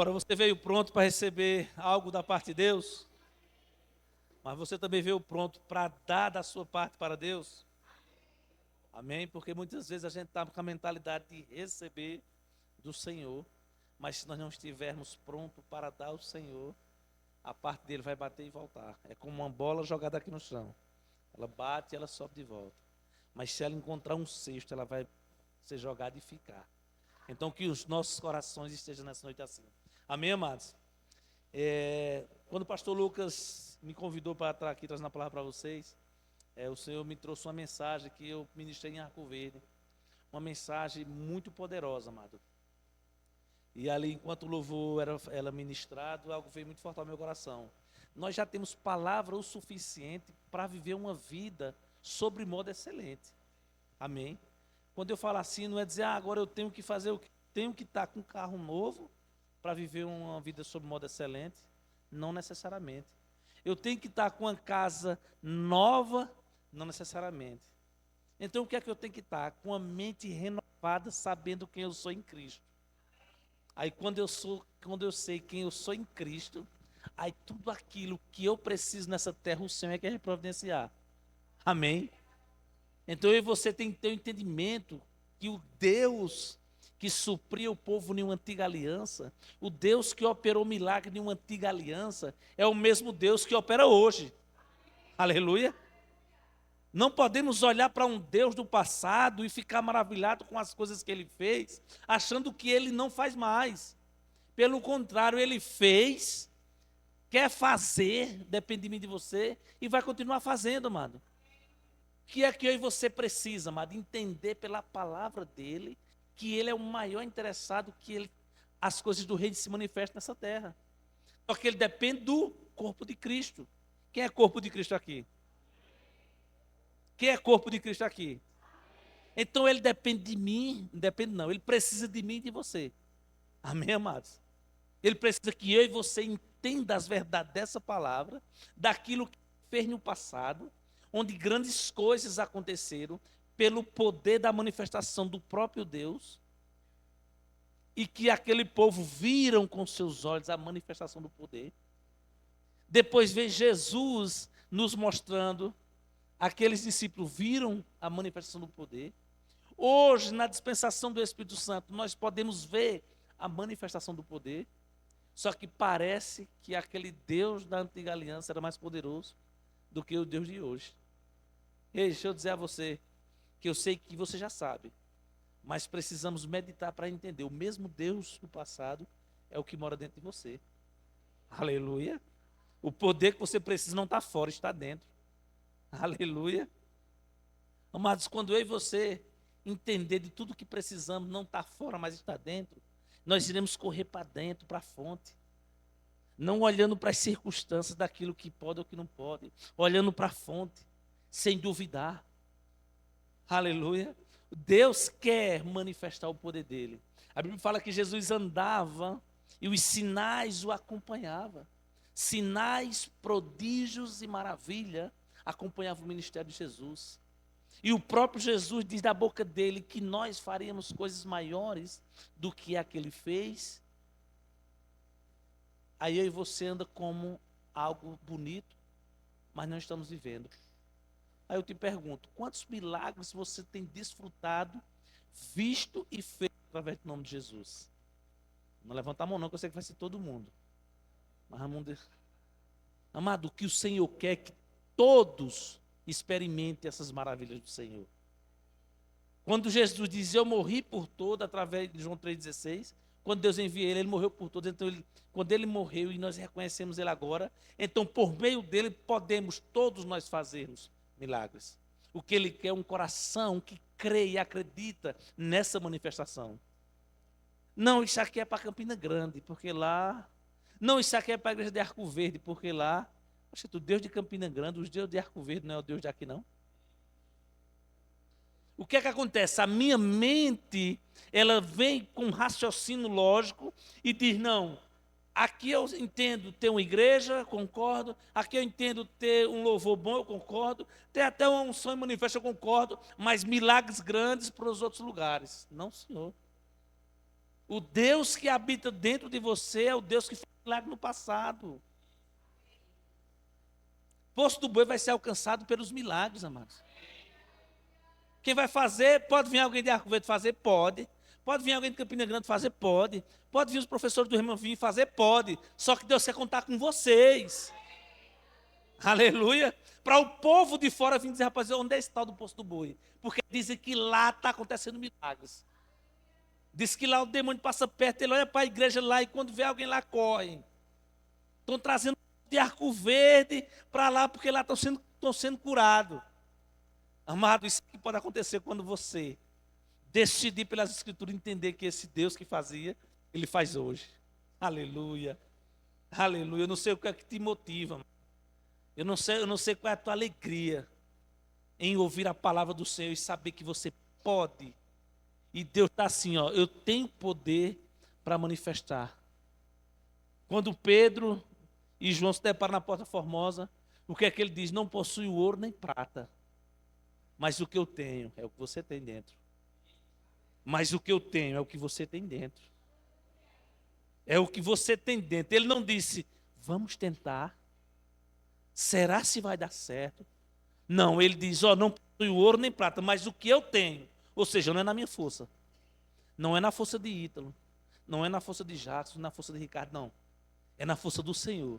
Agora você veio pronto para receber algo da parte de Deus, mas você também veio pronto para dar da sua parte para Deus. Amém? Porque muitas vezes a gente está com a mentalidade de receber do Senhor, mas se nós não estivermos prontos para dar ao Senhor, a parte dele vai bater e voltar. É como uma bola jogada aqui no chão. Ela bate e ela sobe de volta. Mas se ela encontrar um cesto, ela vai ser jogada e ficar. Então que os nossos corações estejam nessa noite assim. Amém, amados? Quando o pastor Lucas me convidou para estar aqui trazendo a palavra para vocês, o Senhor me trouxe uma mensagem que eu ministrei em Arco Verde. Uma mensagem muito poderosa, amado. E ali, enquanto o louvor era ministrado, algo veio muito forte ao meu coração. Nós já temos palavra o suficiente para viver uma vida sobre modo excelente. Amém? Quando eu falo assim, não é dizer, agora eu tenho que fazer o que? Tenho que estar com um carro novo para viver uma vida sob modo excelente? Não necessariamente. Eu tenho que estar com uma casa nova? Não necessariamente. Então o que é que eu tenho que estar? Com a mente renovada, sabendo quem eu sou em Cristo. Aí quando eu sei quem eu sou em Cristo, aí tudo aquilo que eu preciso nessa terra, o Senhor é que vai providenciar. Amém? Então eu e você tem que ter o entendimento que o Deus que supria o povo em uma antiga aliança, o Deus que operou milagre em uma antiga aliança, é o mesmo Deus que opera hoje. Aleluia. Não podemos olhar para um Deus do passado e ficar maravilhado com as coisas que ele fez, achando que ele não faz mais. Pelo contrário, ele fez, quer fazer, depende de mim de você, e vai continuar fazendo, amado. O que é que eu e você precisa, amado? Entender pela palavra dele que ele é o maior interessado que as coisas do reino se manifestem nessa terra. Só que ele depende do corpo de Cristo. Quem é corpo de Cristo aqui? Quem é corpo de Cristo aqui? Então ele depende de mim, não depende não, ele precisa de mim e de você. Amém, amados? Ele precisa que eu e você entenda as verdades dessa palavra, daquilo que fez no passado, onde grandes coisas aconteceram pelo poder da manifestação do próprio Deus, e que aquele povo viram com seus olhos a manifestação do poder. Depois vem Jesus nos mostrando, aqueles discípulos viram a manifestação do poder. Hoje, na dispensação do Espírito Santo, nós podemos ver a manifestação do poder. Só que parece que aquele Deus da antiga aliança era mais poderoso do que o Deus de hoje. Ei, deixa eu dizer a você, que eu sei que você já sabe, mas precisamos meditar para entender. O mesmo Deus do passado é o que mora dentro de você. Aleluia. O poder que você precisa não está fora, está dentro. Aleluia. Amados, quando eu e você entender de tudo que precisamos, não está fora, mas está dentro, nós iremos correr para dentro, para a fonte. Não olhando para as circunstâncias daquilo que pode ou que não pode, olhando para a fonte, sem duvidar. Aleluia. Deus quer manifestar o poder dele. A Bíblia fala que Jesus andava e os sinais o acompanhavam. Sinais, prodígios e maravilha acompanhavam o ministério de Jesus. E o próprio Jesus diz da boca dele que nós faríamos coisas maiores do que a que ele fez. Aí eu e você anda como algo bonito, mas não estamos vivendo. Aí eu te pergunto, quantos milagres você tem desfrutado, visto e feito através do nome de Jesus? Não levanta a mão não, que eu sei que vai ser todo mundo. Mas amado, o que o Senhor quer é que todos experimentem essas maravilhas do Senhor. Quando Jesus diz, eu morri por todo, através de João 3,16, quando Deus envia ele morreu por todos. Então, quando ele morreu e nós reconhecemos ele agora, então por meio dele podemos todos nós fazermos milagres. O que ele quer é um coração que crê e acredita nessa manifestação. Não, isso aqui é para Campina Grande, porque lá... Não, isso aqui é para a igreja de Arco Verde, porque lá... Poxa, o Deus de Campina Grande, os Deus de Arco Verde não é o Deus de aqui não? O que é que acontece? A minha mente, ela vem com um raciocínio lógico e diz, não, aqui eu entendo ter uma igreja, concordo. Aqui eu entendo ter um louvor bom, eu concordo. Tem até uma unção manifesta, eu concordo. Mas milagres grandes para os outros lugares. Não, Senhor. O Deus que habita dentro de você é o Deus que fez milagre no passado. Poço do Boi vai ser alcançado pelos milagres, amados. Quem vai fazer, pode vir alguém de Arco Verde fazer? Pode. Pode vir alguém de Campina Grande fazer? Pode. Pode vir os professores do Irmão vir fazer? Pode. Só que Deus quer contar com vocês. Aleluia. Para o povo de fora vir dizer, rapaz, onde é esse tal do Poço do Boi? Porque dizem que lá está acontecendo milagres. Diz que lá o demônio passa perto, ele olha para a igreja lá e quando vê alguém lá, corre. Estão trazendo de Arco Verde para lá, porque lá estão sendo curados. Amado, isso que pode acontecer quando você decidir pelas Escrituras entender que esse Deus que fazia, Ele faz hoje. Aleluia. Aleluia. Eu não sei o que é que te motiva. Eu não sei qual é a tua alegria em ouvir a palavra do Senhor e saber que você pode. E Deus está assim, ó, eu tenho poder para manifestar. Quando Pedro e João se deparam na Porta Formosa, o que é que ele diz? Não possui ouro nem prata, mas o que eu tenho é o que você tem dentro. Mas o que eu tenho é o que você tem dentro. É o que você tem dentro. Ele não disse, vamos tentar. Será se vai dar certo? Não, ele diz, ó, não possui ouro nem prata, mas o que eu tenho. Ou seja, não é na minha força. Não é na força de Ítalo. Não é na força de Jackson, não é na força de Ricardo, não. É na força do Senhor.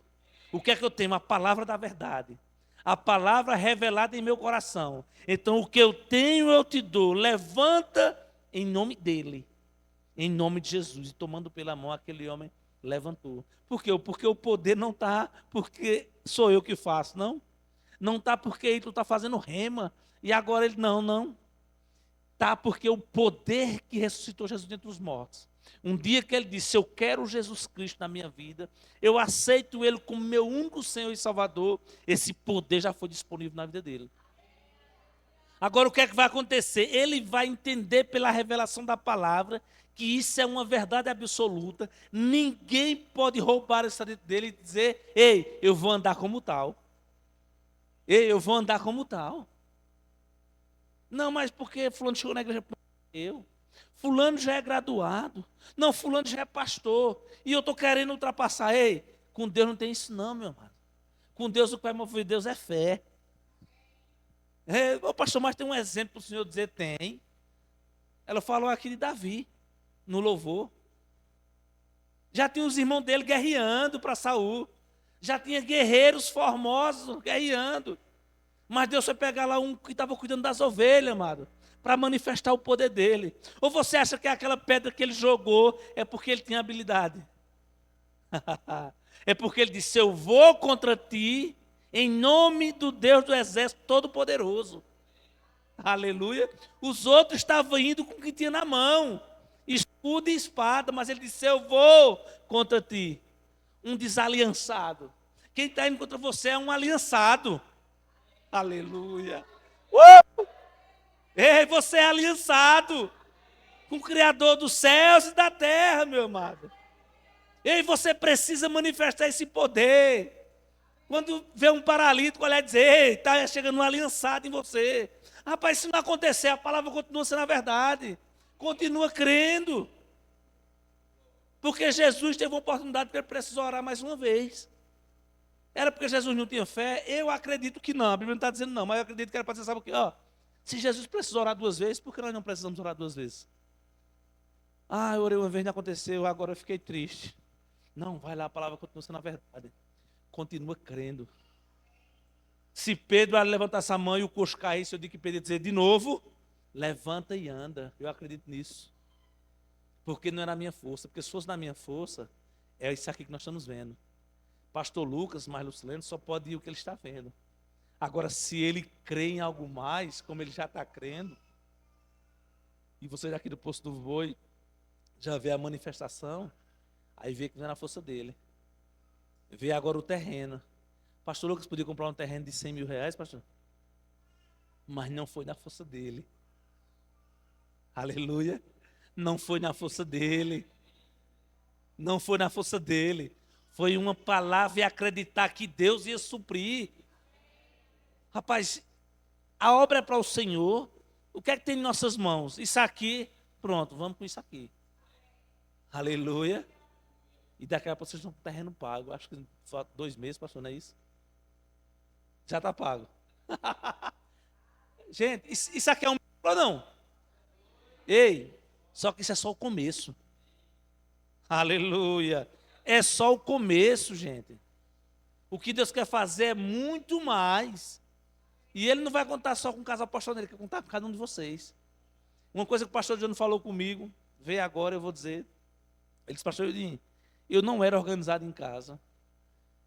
O que é que eu tenho? A palavra da verdade. A palavra revelada em meu coração. Então o que eu tenho eu te dou. Levanta em nome dele. Em nome de Jesus. E tomando pela mão aquele homem levantou. Por quê? Porque o poder não está porque sou eu que faço, não. Não está porque ele está fazendo rema. E agora ele, não. Está porque o poder que ressuscitou Jesus dentre os mortos. Um dia que ele disse, eu quero Jesus Cristo na minha vida, eu aceito ele como meu único Senhor e Salvador, esse poder já foi disponível na vida dele. Agora o que é que vai acontecer? Ele vai entender pela revelação da palavra que isso é uma verdade absoluta, ninguém pode roubar isso dentro dele e dizer, ei, eu vou andar como tal. Ei, eu vou andar como tal. Não, mas porque fulano chegou na igreja eu. Fulano já é graduado. Não, fulano já é pastor. E eu estou querendo ultrapassar. Ei, com Deus não tem isso não, meu amado. Com Deus o que vai mover Deus é fé. Ô pastor, mas tem um exemplo para o senhor dizer, tem. Ela falou aqui de Davi, no louvor. Já tinha os irmãos dele guerreando para Saul. Já tinha guerreiros formosos guerreando. Mas Deus foi pegar lá um que estava cuidando das ovelhas, amado, para manifestar o poder dele. Ou você acha que aquela pedra que ele jogou é porque ele tinha habilidade? É porque ele disse, eu vou contra ti em nome do Deus do exército todo-poderoso. Aleluia. Os outros estavam indo com o que tinha na mão, escudo e espada, mas ele disse, eu vou contra ti. Um desaliançado. Quem está indo contra você é um aliançado. Aleluia. Ei, você é aliançado com o Criador dos céus e da terra, meu amado. Ei, você precisa manifestar esse poder. Quando vê um paralítico, olhar e dizer, ei, está chegando um aliançado em você. Rapaz, se não acontecer, a palavra continua sendo a verdade. Continua crendo. Porque Jesus teve uma oportunidade que ele precisou orar mais uma vez. Era porque Jesus não tinha fé? Eu acredito que não. A Bíblia não está dizendo não, mas eu acredito que era para dizer, sabe o quê? Se Jesus precisou orar 2 vezes, por que nós não precisamos orar 2 vezes? Ah, eu orei uma vez, não aconteceu, agora eu fiquei triste. Não, vai lá, a palavra continua sendo a verdade. Continua crendo. Se Pedro levantasse a mão e o coxo caísse, eu digo que Pedro ia dizer de novo, levanta e anda. Eu acredito nisso. Porque não é na minha força. Porque se fosse na minha força, é isso aqui que nós estamos vendo. Pastor Lucas, mais Lucileno, só pode ir o que ele está vendo. Agora, se ele crê em algo mais, como ele já está crendo, e você aqui do Poço do Boi já vê a manifestação, aí vê que não é na força dele. Vê agora o terreno. Pastor Lucas podia comprar um terreno de 100 mil reais, pastor? Mas não foi na força dele. Aleluia. Não foi na força dele. Não foi na força dele. Foi uma palavra e acreditar que Deus ia suprir. Rapaz, a obra é para o Senhor. O que é que tem em nossas mãos? Isso aqui, pronto, vamos com isso aqui. Aleluia. E daqui a pouco vocês estão com o terreno pago. Acho que só 2 meses, pastor, não é isso? Já está pago. Gente, isso aqui é um ou não? Ei, só que isso é só o começo. Aleluia. É só o começo, gente. O que Deus quer fazer é muito mais. E Ele não vai contar só com o casal pastor dele, Ele quer contar com cada um de vocês. Uma coisa que o pastor João falou comigo, veio agora, eu vou dizer. Ele disse, pastor Edinho, eu não era organizado em casa.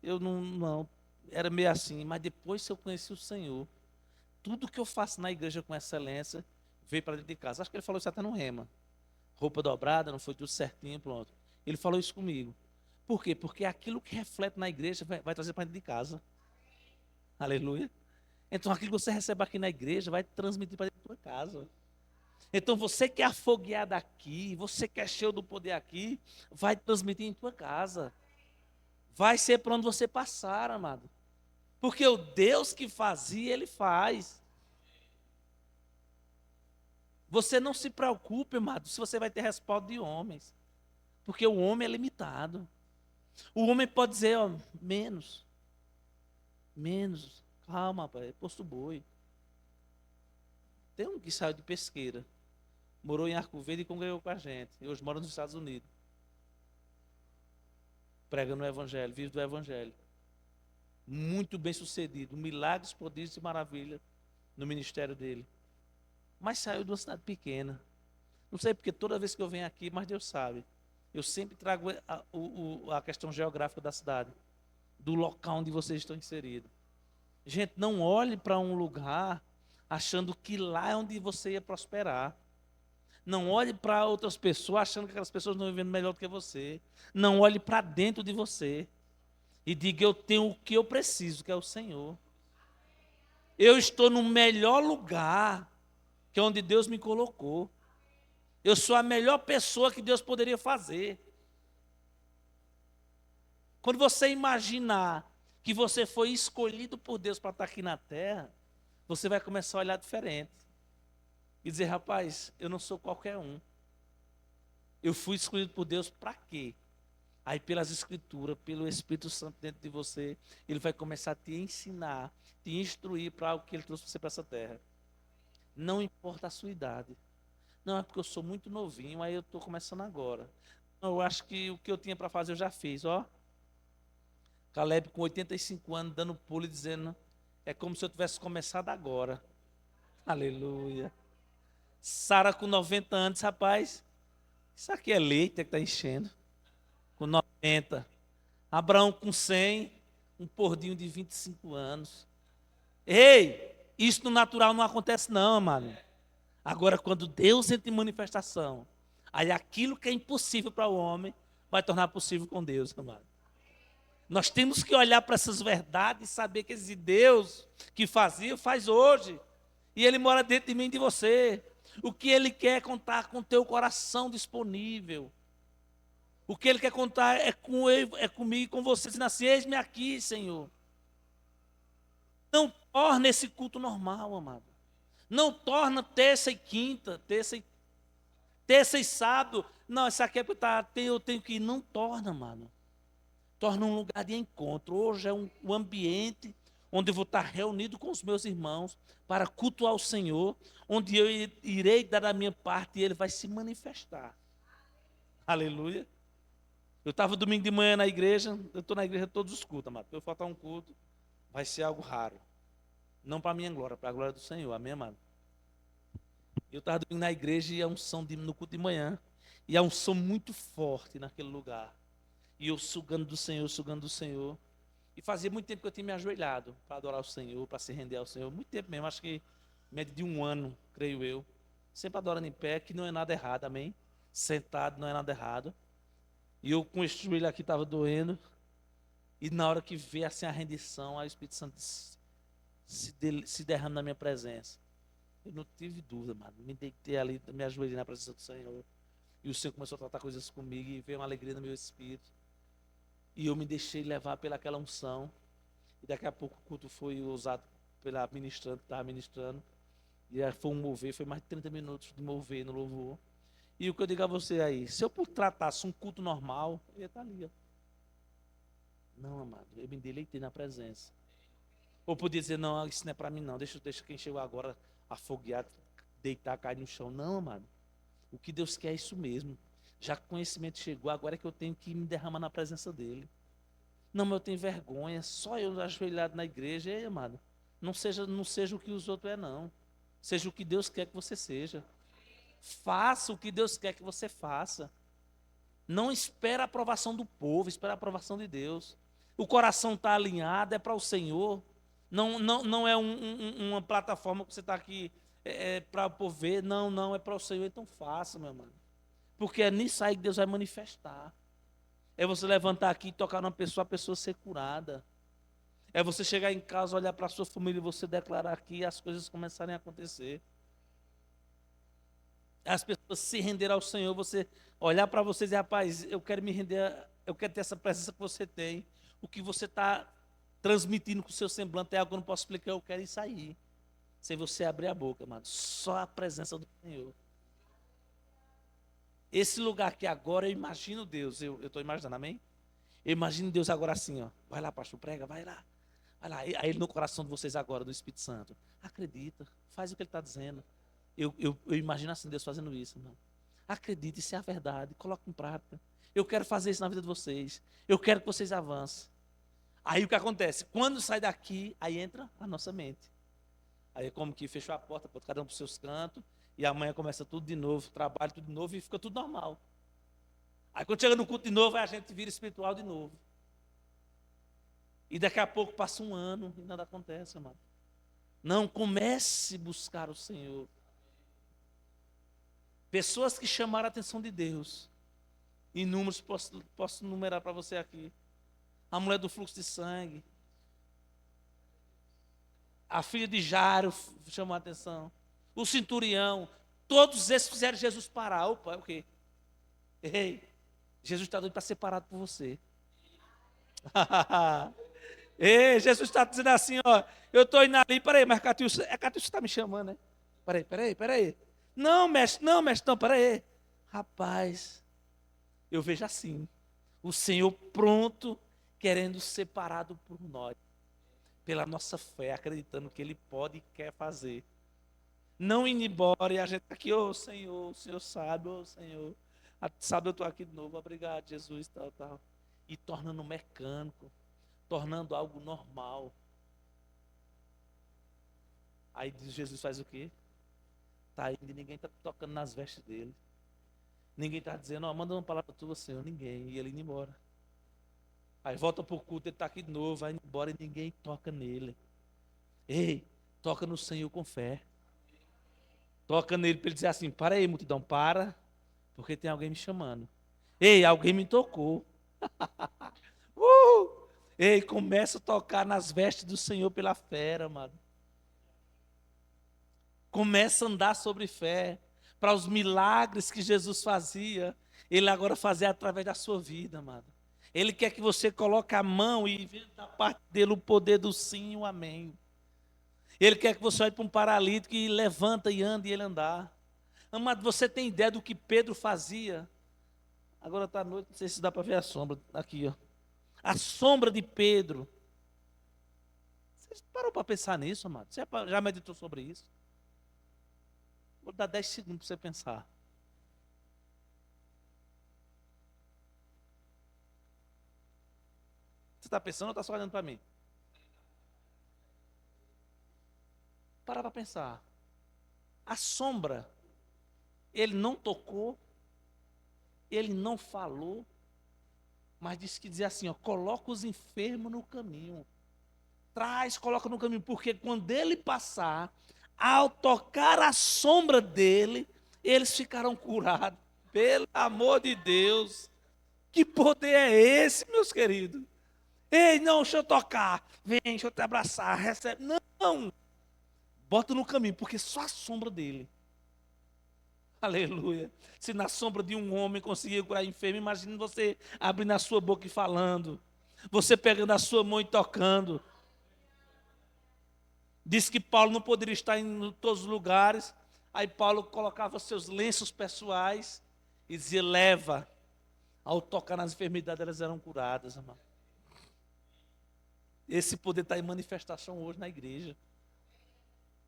Eu não, era meio assim, mas depois que eu conheci o Senhor, tudo que eu faço na igreja com excelência, veio para dentro de casa. Acho que ele falou isso até no rema. Roupa dobrada, não foi tudo certinho, pronto. Ele falou isso comigo. Por quê? Porque aquilo que reflete na igreja vai trazer para dentro de casa. Aleluia. Então aquilo que você recebe aqui na igreja vai transmitir para dentro da sua casa. Então você que é afogueado aqui, você que é cheio do poder aqui, vai transmitir em tua casa. Vai ser para onde você passar, amado. Porque o Deus que fazia, Ele faz. Você não se preocupe, amado, se você vai ter respaldo de homens. Porque o homem é limitado. O homem pode dizer, ó, menos. Calma, pai, é posto boi. Tem um que saiu de Pesqueira, morou em Arco Verde e congregou com a gente. E hoje mora nos Estados Unidos. Prega no Evangelho, vive do Evangelho. Muito bem sucedido, milagres, prodígios e maravilhas no ministério dele. Mas saiu de uma cidade pequena. Não sei porque toda vez que eu venho aqui, mas Deus sabe. Eu sempre trago a questão geográfica da cidade, do local onde vocês estão inseridos. Gente, não olhe para um lugar achando que lá é onde você ia prosperar. Não olhe para outras pessoas achando que aquelas pessoas estão vivendo melhor do que você. Não olhe para dentro de você e diga: eu tenho o que eu preciso, que é o Senhor. Eu estou no melhor lugar, que é onde Deus me colocou. Eu sou a melhor pessoa que Deus poderia fazer. Quando você imaginar que você foi escolhido por Deus para estar aqui na terra, você vai começar a olhar diferente. E dizer, rapaz, eu não sou qualquer um. Eu fui escolhido por Deus para quê? Aí pelas escrituras, pelo Espírito Santo dentro de você, Ele vai começar a te ensinar, te instruir para algo que Ele trouxe você para essa terra. Não importa a sua idade. Não, é porque eu sou muito novinho, aí eu estou começando agora. Não, eu acho que o que eu tinha para fazer eu já fiz, ó. Caleb com 85 anos, dando pulo e dizendo, é como se eu tivesse começado agora. Aleluia. Sara com 90 anos, rapaz, isso aqui é leite que está enchendo. Com 90. Abraão com 100, um pordinho de 25 anos. Ei, isso no natural não acontece não, mano. Agora, quando Deus entra em manifestação, aí aquilo que é impossível para o homem, vai tornar possível com Deus, amado. Nós temos que olhar para essas verdades e saber que esse Deus que fazia, faz hoje. E Ele mora dentro de mim e de você. O que Ele quer é contar com o teu coração disponível. O que Ele quer contar é comigo e com você. Dizendo assim, eis-me aqui, Senhor. Não torna esse culto normal, amado. Não torna terça e quinta, terça e sábado. Não, isso aqui é porque eu tenho que ir. Não torna, mano. Torna um lugar de encontro. Hoje é um ambiente onde eu vou estar reunido com os meus irmãos para cultuar o Senhor, onde eu irei dar a minha parte e Ele vai se manifestar. Aleluia. Eu estava domingo de manhã na igreja, eu estou na igreja todos os cultos, amado. Se eu faltar um culto, vai ser algo raro. Não para a minha glória, para a glória do Senhor, amém, amado? Eu estava domingo na igreja e a unção no culto de manhã, e a unção muito forte naquele lugar. E eu sugando do Senhor, sugando do Senhor. E fazia muito tempo que eu tinha me ajoelhado para adorar o Senhor, para se render ao Senhor. Muito tempo mesmo, acho que média de 1 ano, creio eu. Sempre adorando em pé, que não é nada errado, amém? Sentado não é nada errado. E eu com este joelho aqui estava doendo. E na hora que veio assim a rendição, aí o Espírito Santo se derrama na minha presença. Eu não tive dúvida, mano. Me deitei ali, me ajoelhei na presença do Senhor. E o Senhor começou a tratar coisas comigo e veio uma alegria no meu espírito. E eu me deixei levar pelaquela unção. E daqui a pouco o culto foi usado pela ministrante que estava ministrando. E aí foi um mover, foi mais de 30 minutos de mover no louvor. E o que eu digo a você aí, se eu tratasse um culto normal, eu ia estar ali, ó. Não, amado, eu me deleitei na presença. Ou podia dizer, não, isso não é para mim não, deixa quem chegou agora afogueado, deitar, cair no chão. Não, amado, o que Deus quer é isso mesmo. Já que o conhecimento chegou, agora é que eu tenho que me derramar na presença dEle. Não, mas eu tenho vergonha, só eu ajoelhado na igreja. Ei, amado, não seja o que os outros é, não. Seja o que Deus quer que você seja. Faça o que Deus quer que você faça. Não espera a aprovação do povo, espera a aprovação de Deus. O coração está alinhado, é para o Senhor. Não é uma plataforma que você está aqui para o povo ver. Não, não, é para o Senhor. Então faça, meu irmão. Porque é nisso aí que Deus vai manifestar. É você levantar aqui e tocar numa pessoa, a pessoa ser curada. É você chegar em casa, olhar para a sua família e você declarar aqui e as coisas começarem a acontecer. As pessoas se renderem ao Senhor, você olhar para você e dizer, rapaz, eu quero me render, eu quero ter essa presença que você tem. O que você está transmitindo com o seu semblante é algo que eu não posso explicar, eu quero isso aí. Sem você abrir a boca, mano. Só a presença do Senhor. Esse lugar aqui agora, eu imagino Deus, eu estou imaginando, amém? Eu imagino Deus agora assim, ó. Vai lá, pastor, prega, vai lá. Vai lá. Aí ele no coração de vocês agora, do Espírito Santo. Acredita, faz o que ele está dizendo. Eu imagino assim, Deus fazendo isso, irmão. Acredite, isso é a verdade, coloque em prática. Eu quero fazer isso na vida de vocês. Eu quero que vocês avancem. Aí o que acontece? Quando sai daqui, aí entra a nossa mente. Aí é como que fechou a porta, cada um para os seus cantos, e amanhã começa tudo de novo, trabalho tudo de novo e fica tudo normal. Aí quando chega no culto de novo, aí a gente vira espiritual de novo. E daqui a pouco passa um ano e nada acontece, irmão. Não, comece a buscar o Senhor. Pessoas que chamaram a atenção de Deus. Inúmeros, posso numerar para você aqui. A mulher do fluxo de sangue. A filha de Jairo chamou a atenção. O centurião. Todos esses fizeram Jesus parar. Opa, é o quê? Ei, Jesus está doido para ser parado por você. Ei, Jesus está dizendo assim, ó. Eu estou indo ali, peraí, mas Catiúcio, Catiúcio está me chamando, né? Peraí. Não, mestre, não, peraí. Rapaz, eu vejo assim, o Senhor pronto, querendo ser parado por nós, pela nossa fé, acreditando que Ele pode e quer fazer. Não indo embora e a gente aqui, ô Senhor, o Senhor sabe, ô Senhor. Sabe, eu estou aqui de novo, obrigado, Jesus, tal. E tornando mecânico, tornando algo normal. Aí Jesus faz o quê? Está indo e ninguém está tocando nas vestes dele. Ninguém está dizendo, ó, manda uma palavra tua, Senhor. Ninguém. E ele indo embora. Aí volta para o culto, ele está aqui de novo, vai embora e ninguém toca nele. Ei, toca no Senhor com fé. Toca nele para ele dizer assim, para aí, multidão, para, porque tem alguém me chamando. Ei, alguém me tocou. Ei, começa a tocar nas vestes do Senhor pela fé, amado. Começa a andar sobre fé. Para os milagres que Jesus fazia, Ele agora fazia através da sua vida, amado. Ele quer que você coloque a mão e veja da parte dele o poder do sim e o amém. Ele quer que você olhe para um paralítico e levanta e anda e ele andar. Amado, você tem ideia do que Pedro fazia? Agora está à noite, não sei se dá para ver a sombra aqui, ó. A sombra de Pedro. Você parou para pensar nisso, amado? Você já meditou sobre isso? Vou dar 10 segundos para você pensar. Você está pensando ou está só olhando para mim? Para pensar. A sombra, ele não tocou, ele não falou, mas disse que dizia assim, ó, coloca os enfermos no caminho. Coloca no caminho, porque quando ele passar, ao tocar a sombra dele, eles ficarão curados. Pelo amor de Deus, que poder é esse, meus queridos? Ei, não, deixa eu tocar, vem, deixa eu te abraçar, recebe. Não, bota no caminho, porque só a sombra dele. Aleluia. Se na sombra de um homem conseguir curar enfermo, imagine você abrindo a sua boca e falando. Você pegando a sua mão e tocando. Diz que Paulo não poderia estar em todos os lugares. Aí Paulo colocava seus lenços pessoais e dizia: leva. Ao tocar nas enfermidades, elas eram curadas, amado. Esse poder está em manifestação hoje na igreja.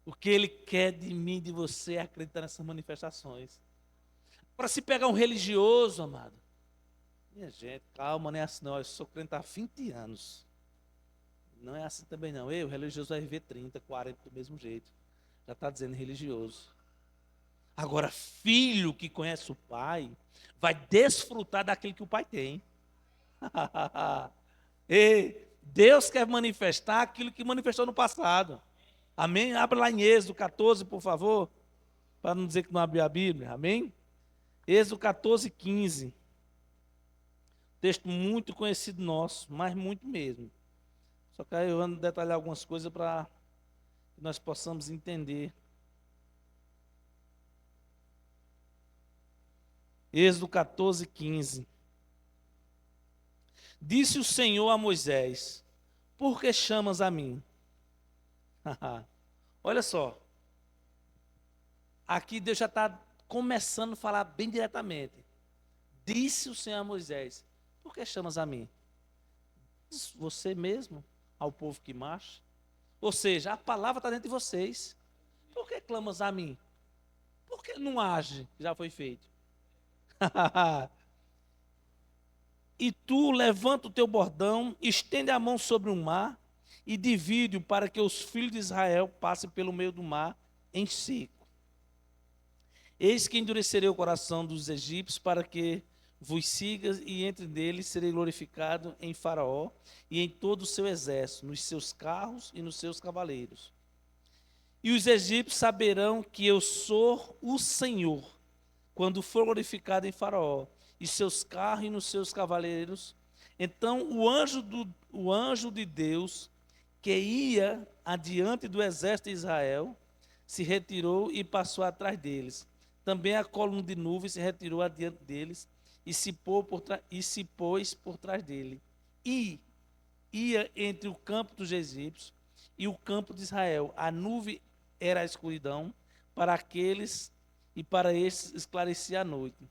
O que Ele quer de mim, de você, é acreditar nessas manifestações. Para se pegar um religioso, amado, minha gente, calma, não é assim não. Eu sou crente há 20 anos. Não é assim também não. O religioso vai viver 30, 40 do mesmo jeito. Já está dizendo religioso. Agora, filho que conhece o pai, vai desfrutar daquilo que o pai tem. E Deus quer manifestar aquilo que manifestou no passado. Amém? Abra lá em Êxodo 14, por favor, para não dizer que não abriu a Bíblia. Amém? Êxodo 14, 15. Texto muito conhecido nosso, mas muito mesmo. Só que aí eu ando detalhar algumas coisas para que nós possamos entender. Êxodo 14, 15. Disse o Senhor a Moisés: por que chamas a mim? Olha só. Aqui Deus já está começando a falar bem diretamente. Disse o Senhor a Moisés: por que chamas a mim? Diz você mesmo ao povo que marcha. Ou seja, a palavra está dentro de vocês. Por que clamas a mim? Por que não age? Já foi feito. E tu levanta o teu bordão, estende a mão sobre o mar e divide-o para que os filhos de Israel passem pelo meio do mar em seco. Eis que endurecerei o coração dos egípcios para que vos sigas, e entre deles serei glorificado em Faraó e em todo o seu exército, nos seus carros e nos seus cavaleiros. E os egípcios saberão que eu sou o Senhor, quando for glorificado em Faraó, e seus carros e nos seus cavaleiros. Então o anjo de Deus, que ia adiante do exército de Israel, se retirou e passou atrás deles. Também a coluna de nuvem se retirou adiante deles e se pôs por trás dele. E ia entre o campo dos egípcios e o campo de Israel. A nuvem era a escuridão para aqueles e para estes esclarecia a noite.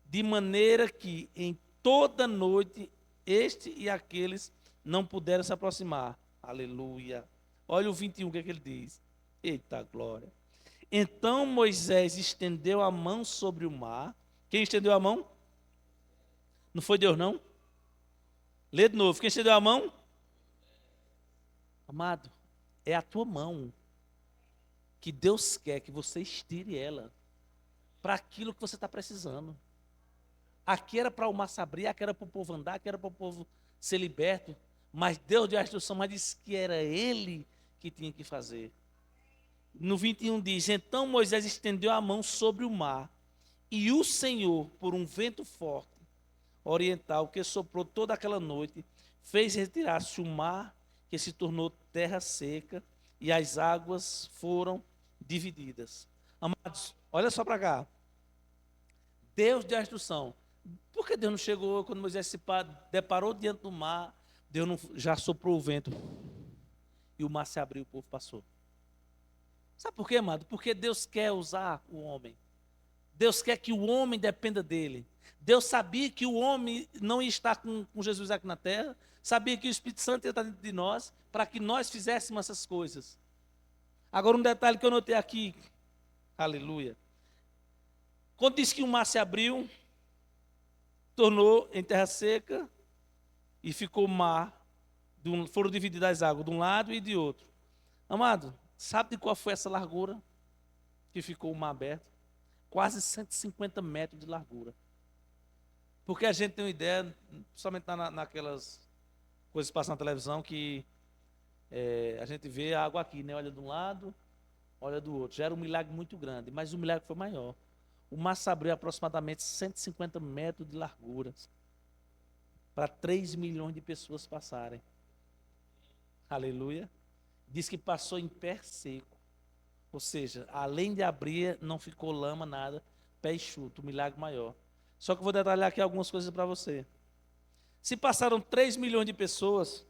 De maneira que em toda noite este e aqueles não puderam se aproximar. Aleluia. Olha o 21, o que é que ele diz? Eita glória. Então Moisés estendeu a mão sobre o mar. Quem estendeu a mão? Não foi Deus, não? Lê de novo. Quem estendeu a mão? Amado, é a tua mão que Deus quer que você estire ela para aquilo que você está precisando. Aqui era para o mar se abrir, aqui era para o povo andar, aqui era para o povo ser liberto. Mas Deus deu a instrução, mas disse que era ele que tinha que fazer. No 21 diz: então Moisés estendeu a mão sobre o mar, e o Senhor, por um vento forte, oriental, que soprou toda aquela noite, fez retirar-se o mar, que se tornou terra seca, e as águas foram divididas. Amados, olha só para cá. Deus deu a instrução. Por que Deus não chegou quando Moisés se deparou diante do mar? Deus não, já soprou o vento e o mar se abriu e o povo passou. Sabe por quê, amado? Porque Deus quer usar o homem. Deus quer que o homem dependa dele. Deus sabia que o homem não ia estar com Jesus aqui na terra, sabia que o Espírito Santo ia estar dentro de nós, para que nós fizéssemos essas coisas. Agora um detalhe que eu notei aqui, aleluia. Quando diz que o mar se abriu, tornou em terra seca e ficou mar, foram divididas as águas de um lado e de outro. Amado, sabe de qual foi essa largura que ficou o mar aberto? Quase 150 metros de largura. Porque a gente tem uma ideia, somente naquelas coisas que passam na televisão, que a gente vê a água aqui, né? Olha de um lado, olha do outro. Já era um milagre muito grande, mas o milagre foi maior. O mar se abriu aproximadamente 150 metros de largura, para 3 milhões de pessoas passarem. Aleluia. Diz que passou em pé seco. Ou seja, além de abrir, não ficou lama, nada, pé enxuto, um milagre maior. Só que eu vou detalhar aqui algumas coisas para você. Se passaram 3 milhões de pessoas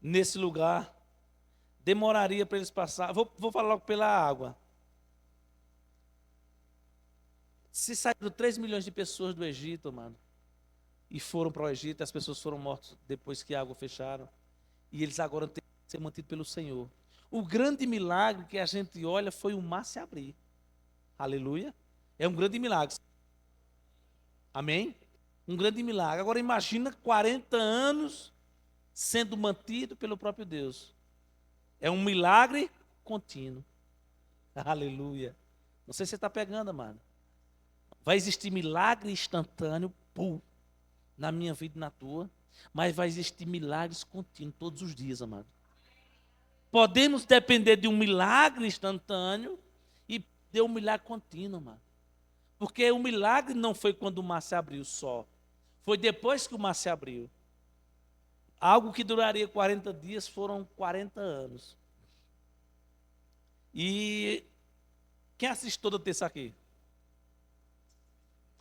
nesse lugar, demoraria para eles passar. Vou falar logo pela água. Se saíram 3 milhões de pessoas do Egito, mano, e foram para o Egito, as pessoas foram mortas depois que a água fecharam, e eles agora têm que ser mantidos pelo Senhor. O grande milagre que a gente olha foi o mar se abrir. Aleluia. É um grande milagre. Amém? Um grande milagre. Agora imagina 40 anos sendo mantido pelo próprio Deus. É um milagre contínuo. Aleluia. Não sei se você está pegando, amado. Vai existir milagre instantâneo, pum, na minha vida e na tua, mas vai existir milagres contínuos todos os dias, amado. Podemos depender de um milagre instantâneo e de um milagre contínuo, amado. Porque o milagre não foi quando o mar se abriu só. Foi depois que o mar se abriu. Algo que duraria 40 dias foram 40 anos. E quem assiste toda terça aqui?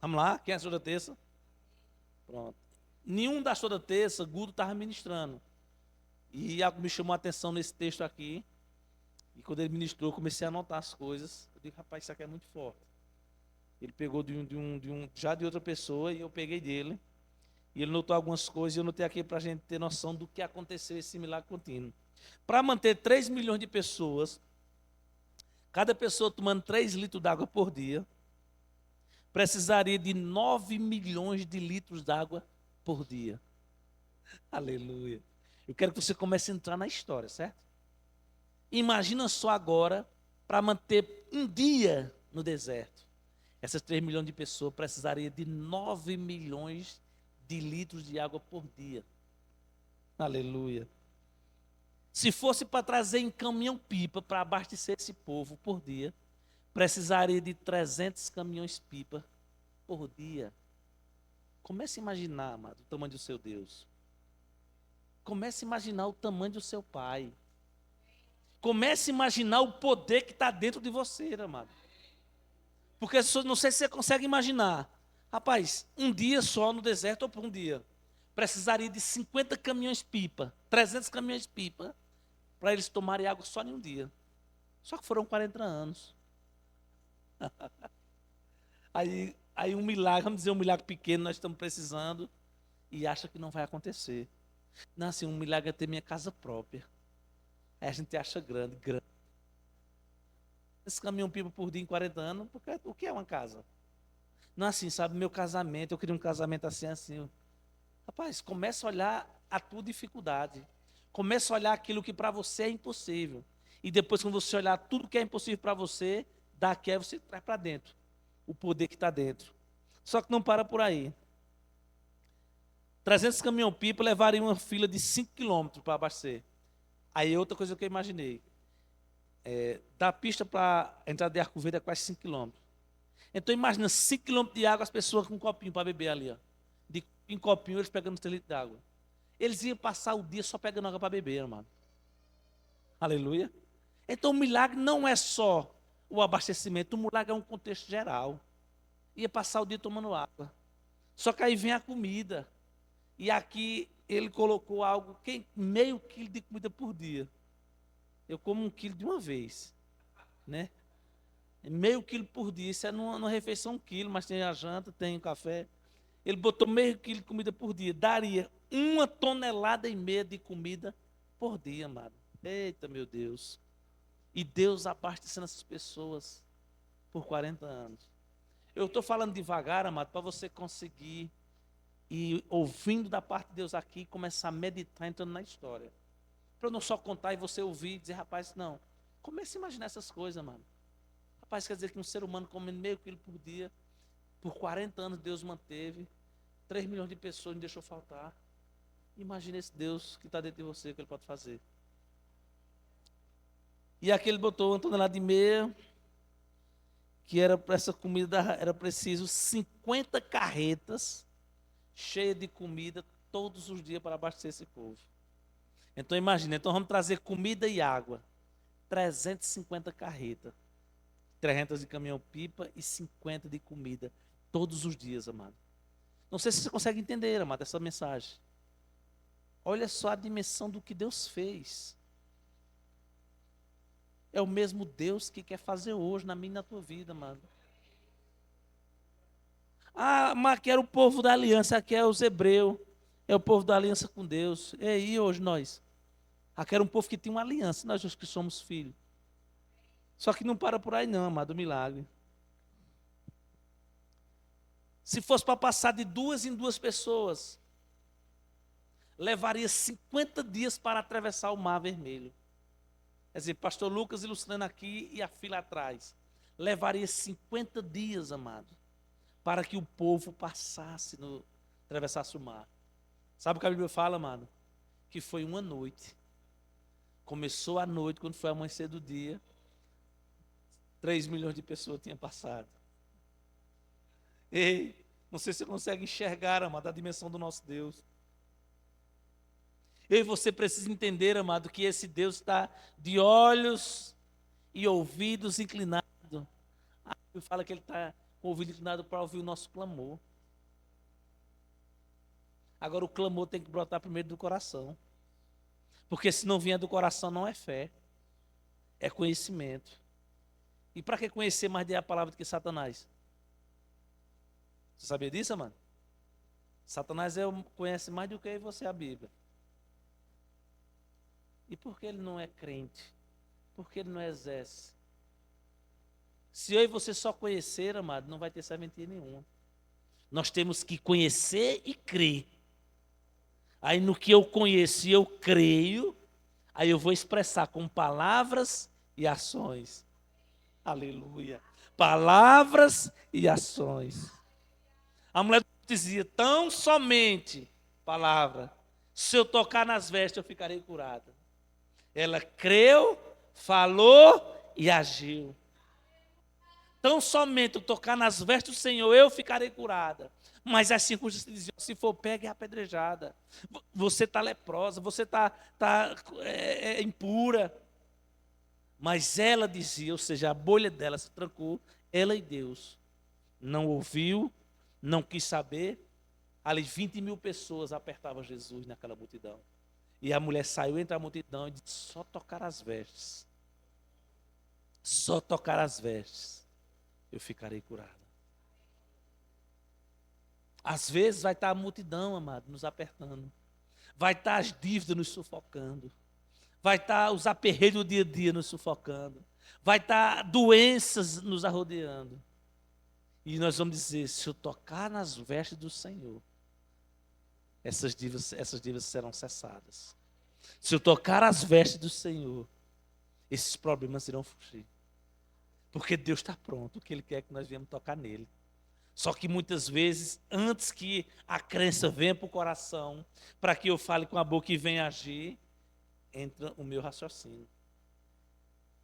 Vamos lá, quem assiste toda terça? Pronto. Nenhum das toda terça, Guto estava ministrando. E algo me chamou a atenção nesse texto aqui. E quando ele ministrou, eu comecei a anotar as coisas. Eu digo, rapaz, isso aqui é muito forte. Ele pegou já de outra pessoa e eu peguei dele. E ele notou algumas coisas e eu notei aqui para a gente ter noção do que aconteceu esse milagre contínuo. Para manter 3 milhões de pessoas, cada pessoa tomando 3 litros d'água por dia, precisaria de 9 milhões de litros d'água por dia. Aleluia. Eu quero que você comece a entrar na história, certo? Imagina só agora, para manter um dia no deserto. Essas 3 milhões de pessoas precisariam de 9 milhões de litros de água por dia. Aleluia. Se fosse para trazer em caminhão-pipa para abastecer esse povo por dia, precisaria de 300 caminhões-pipa por dia. Comece a imaginar, amado, o tamanho do seu Deus. Comece a imaginar o tamanho do seu Pai. Comece a imaginar o poder que está dentro de você, amado. Porque não sei se você consegue imaginar. Rapaz, um dia só no deserto ou por um dia, precisaria de 50 caminhões-pipa, 300 caminhões-pipa, para eles tomarem água só em um dia. Só que foram 40 anos. Aí um milagre, vamos dizer um milagre pequeno, nós estamos precisando, e acha que não vai acontecer. Não, assim, um milagre é ter minha casa própria. Aí a gente acha grande, grande. Esse caminhão-pipa por dia em 40 anos, porque o que é uma casa? Não, assim, sabe, meu casamento, eu queria um casamento assim, assim. Rapaz, começa a olhar a tua dificuldade. Começa a olhar aquilo que para você é impossível. E depois, quando você olhar tudo que é impossível para você, daqui aí você traz para dentro o poder que está dentro. Só que não para por aí. 300 caminhão-pipa levariam uma fila de 5 quilômetros para abastecer. Aí outra coisa que eu imaginei. Da pista para a entrada de Arco Verde é quase 5 quilômetros. Então imagina 5 quilômetros de água, as pessoas com um copinho para beber ali. Ó. Em copinho, eles pegando 3 litros de água. Eles iam passar o dia só pegando água para beber, mano. Aleluia. Então o milagre não é só o abastecimento, o milagre é um contexto geral. Ia passar o dia tomando água. Só que aí vem a comida. E aqui ele colocou algo, meio quilo de comida por dia. Eu como 1 quilo de uma vez, né? Meio quilo por dia, isso é numa refeição 1 quilo, mas tem a janta, tem o café. Ele botou meio quilo de comida por dia, daria 1,5 tonelada de comida por dia, amado. Eita, meu Deus. E Deus abastecendo essas pessoas por 40 anos. Eu estou falando devagar, amado, para você conseguir ir ouvindo da parte de Deus aqui e começar a meditar entrando na história. Para eu não só contar e você ouvir e dizer, rapaz, não. Comece a imaginar essas coisas, mano. Rapaz, quer dizer que um ser humano comendo meio quilo por dia, por 40 anos Deus manteve, 3 milhões de pessoas não deixou faltar. Imagine esse Deus que está dentro de você, que Ele pode fazer. E aqui ele botou 1,5 tonelada, que era para essa comida, era preciso 50 carretas cheias de comida todos os dias para abastecer esse povo. Então imagine, então vamos trazer comida e água. 350 carretas. 300 de caminhão-pipa e 50 de comida. Todos os dias, amado. Não sei se você consegue entender, amado, essa mensagem. Olha só a dimensão do que Deus fez. É o mesmo Deus que quer fazer hoje na minha e na tua vida, amado. Ah, mas aqui era o povo da aliança, aqui é os hebreus. É o povo da aliança com Deus. E aí hoje nós? Aqui era um povo que tinha uma aliança, nós os que somos filhos. Só que não para por aí não, amado, o milagre. Se fosse para passar de duas em duas pessoas, levaria 50 dias para atravessar o Mar Vermelho. Quer dizer, pastor Lucas ilustrando aqui e a fila atrás. Levaria 50 dias, amado, para que o povo atravessasse o mar. Sabe o que a Bíblia fala, amado? Que foi uma noite. Começou a noite, quando foi amanhecer do dia, 3 milhões de pessoas tinham passado. Ei, não sei se você consegue enxergar, amado, a dimensão do nosso Deus. Eu e você precisa entender, amado, que esse Deus está de olhos e ouvidos inclinados. A Bíblia fala que Ele está com o ouvido inclinado para ouvir o nosso clamor. Agora o clamor tem que brotar primeiro do coração. Porque se não vier do coração não é fé, é conhecimento. E para que conhecer mais de a palavra do que Satanás? Você sabia disso, mano? Satanás conhece mais do que você a Bíblia. E por que ele não é crente? Por que ele não exerce? Se eu e você só conhecer, amado, não vai ter serventia nenhuma. Nós temos que conhecer e crer. Aí no que eu conheço e eu creio, aí eu vou expressar com palavras e ações. Aleluia. Palavras e ações. A mulher dizia, tão somente palavra. Se eu tocar nas vestes, eu ficarei curada. Ela creu, falou e agiu. Tão somente eu tocar nas vestes do Senhor, eu ficarei curada. Mas as circunstâncias diziam, se for pega é apedrejada. Você está leprosa, você está impura. Mas ela dizia, ou seja, a bolha dela se trancou, ela e Deus. Não ouviu, não quis saber. Ali 20 mil pessoas apertavam Jesus naquela multidão. E a mulher saiu entre a multidão e disse, só tocar as vestes. Só tocar as vestes, eu ficarei curada. Às vezes vai estar a multidão, amado, nos apertando. Vai estar as dívidas nos sufocando. Vai estar os aperreios do dia a dia nos sufocando. Vai estar doenças nos arrodeando. E nós vamos dizer, se eu tocar nas vestes do Senhor, essas dívidas serão cessadas. Se eu tocar as vestes do Senhor, esses problemas irão fugir. Porque Deus está pronto, o que Ele quer que nós viemos tocar nele. Só que muitas vezes, antes que a crença venha para o coração, para que eu fale com a boca e venha agir, entra o meu raciocínio.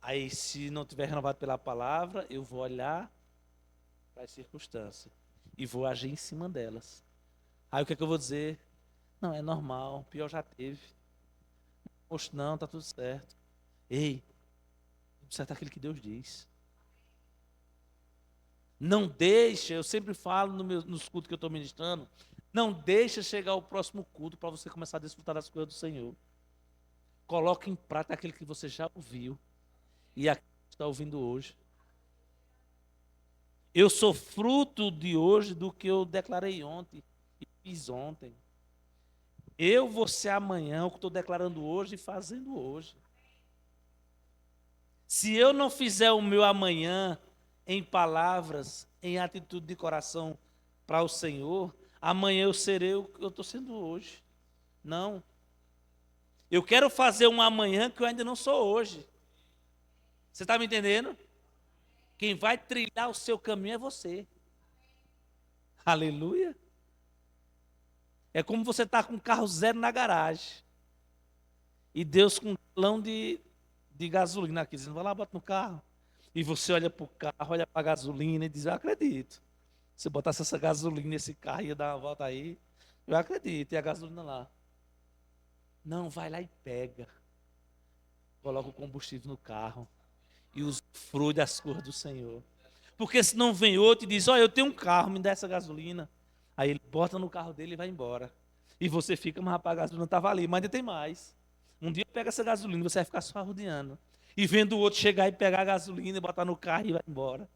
Aí, se não tiver renovado pela palavra, eu vou olhar para as circunstâncias e vou agir em cima delas. Aí o que é que eu vou dizer? Não, é normal, pior já teve. Poxa, não, está tudo certo. Ei, tudo certo é aquilo que Deus diz. Não deixa, eu sempre falo nos cultos que eu estou ministrando, não deixa chegar o próximo culto para você começar a desfrutar das coisas do Senhor. Coloque em prática aquilo que você já ouviu e aquilo que está ouvindo hoje. Eu sou fruto de hoje do que eu declarei ontem e fiz ontem. Eu vou ser amanhã o que estou declarando hoje e fazendo hoje. Se eu não fizer o meu amanhã em palavras, em atitude de coração para o Senhor, amanhã eu serei o que eu estou sendo hoje. Não. Eu quero fazer um amanhã que eu ainda não sou hoje. Você está me entendendo? Quem vai trilhar o seu caminho é você. Aleluia. É como você está com um carro zero na garagem. E Deus com um galão de gasolina aqui, dizendo, vai lá, bota no carro. E você olha para o carro, olha para a gasolina e diz, eu acredito. Se botasse essa gasolina nesse carro, ia dar uma volta aí. Eu acredito, e a gasolina lá. Não, vai lá e pega. Coloca o combustível no carro. E usufrui das coisas do Senhor. Porque senão vem outro e diz, olha, eu tenho um carro, me dá essa gasolina. Aí ele bota no carro dele e vai embora. E você fica, mas rapaz, a gasolina estava ali, mas ainda tem mais. Um dia pega essa gasolina, você vai ficar só rodeando. E vendo o outro chegar e pegar a gasolina e botar no carro e vai embora.